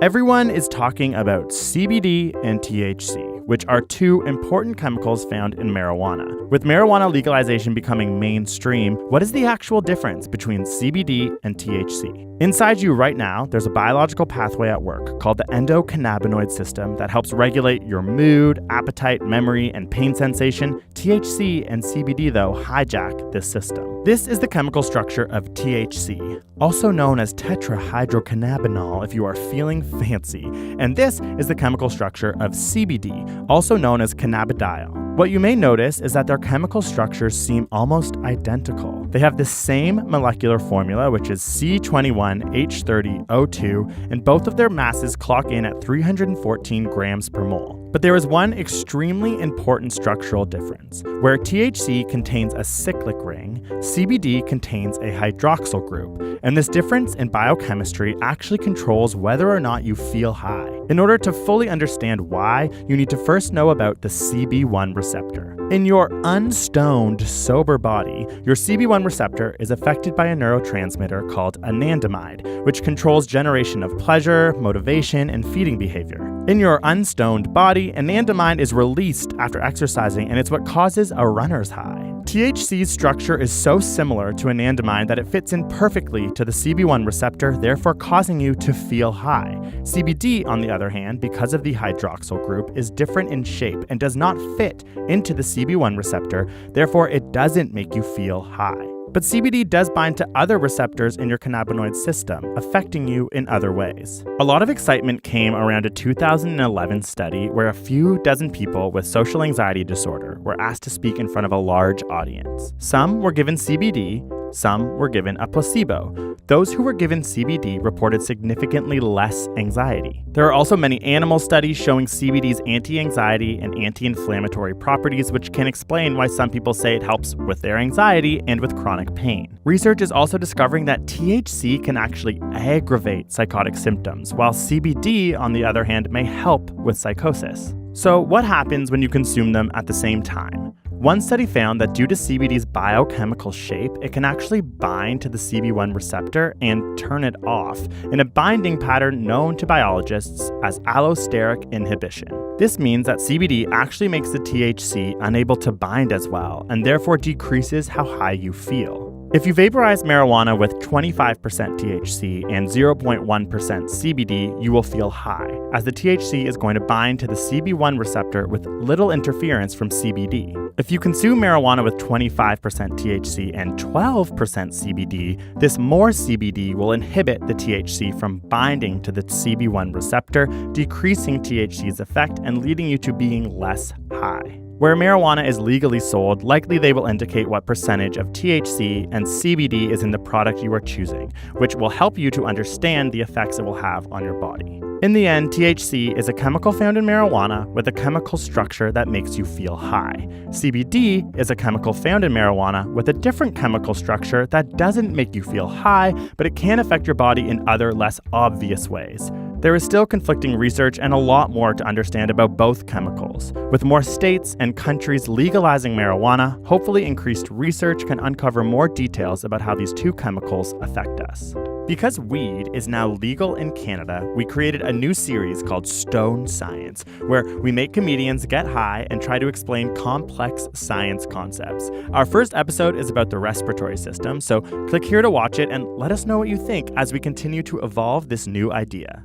Everyone is talking about CBD and THC, which are two important chemicals found in marijuana. With marijuana legalization becoming mainstream, what is the actual difference between CBD and THC? Inside you right now, there's a biological pathway at work called the endocannabinoid system that helps regulate your mood, appetite, memory, and pain sensation. THC and CBD, though, hijack this system. This is the chemical structure of THC, also known as tetrahydrocannabinol if you are feeling fancy. And this is the chemical structure of CBD, also known as cannabidiol. What you may notice is that their chemical structures seem almost identical. They have the same molecular formula, which is C21H30O2, and both of their masses clock in at 314 grams per mole. But there is one extremely important structural difference. Where THC contains a cyclic ring, CBD contains a hydroxyl group, and this difference in biochemistry actually controls whether or not you feel high. In order to fully understand why, you need to first know about the CB1 receptor. In your unstoned, sober body, your CB1 receptor is affected by a neurotransmitter called anandamide, which controls generation of pleasure, motivation, and feeding behavior. In your unstoned body, anandamide is released after exercising, and it's what causes a runner's high. THC's structure is so similar to anandamide that it fits in perfectly to the CB1 receptor, therefore causing you to feel high. CBD, on the other hand, because of the hydroxyl group, is different in shape and does not fit into the CB1 receptor, therefore it doesn't make you feel high. But CBD does bind to other receptors in your cannabinoid system, affecting you in other ways. A lot of excitement came around a 2011 study where a few dozen people with social anxiety disorder were asked to speak in front of a large audience. Some were given CBD, some were given a placebo. Those who were given CBD reported significantly less anxiety. There are also many animal studies showing CBD's anti-anxiety and anti-inflammatory properties, which can explain why some people say it helps with their anxiety and with chronic pain. Research is also discovering that THC can actually aggravate psychotic symptoms, while CBD, on the other hand, may help with psychosis. So what happens when you consume them at the same time? One study found that due to CBD's biochemical shape, it can actually bind to the CB1 receptor and turn it off in a binding pattern known to biologists as allosteric inhibition. This means that CBD actually makes the THC unable to bind as well, and therefore decreases how high you feel. If you vaporize marijuana with 25% THC and 0.1% CBD, you will feel high, as the THC is going to bind to the CB1 receptor with little interference from CBD. If you consume marijuana with 25% THC and 12% CBD, this more CBD will inhibit the THC from binding to the CB1 receptor, decreasing THC's effect and leading you to being less high. Where marijuana is legally sold, likely they will indicate what percentage of THC and CBD is in the product you are choosing, which will help you to understand the effects it will have on your body. In the end, THC is a chemical found in marijuana with a chemical structure that makes you feel high. CBD is a chemical found in marijuana with a different chemical structure that doesn't make you feel high, but it can affect your body in other less obvious ways. There is still conflicting research and a lot more to understand about both chemicals. With more states and countries legalizing marijuana, hopefully increased research can uncover more details about how these two chemicals affect us. Because weed is now legal in Canada, we created a new series called Stone Science, where we make comedians get high and try to explain complex science concepts. Our first episode is about the respiratory system, so click here to watch it and let us know what you think as we continue to evolve this new idea.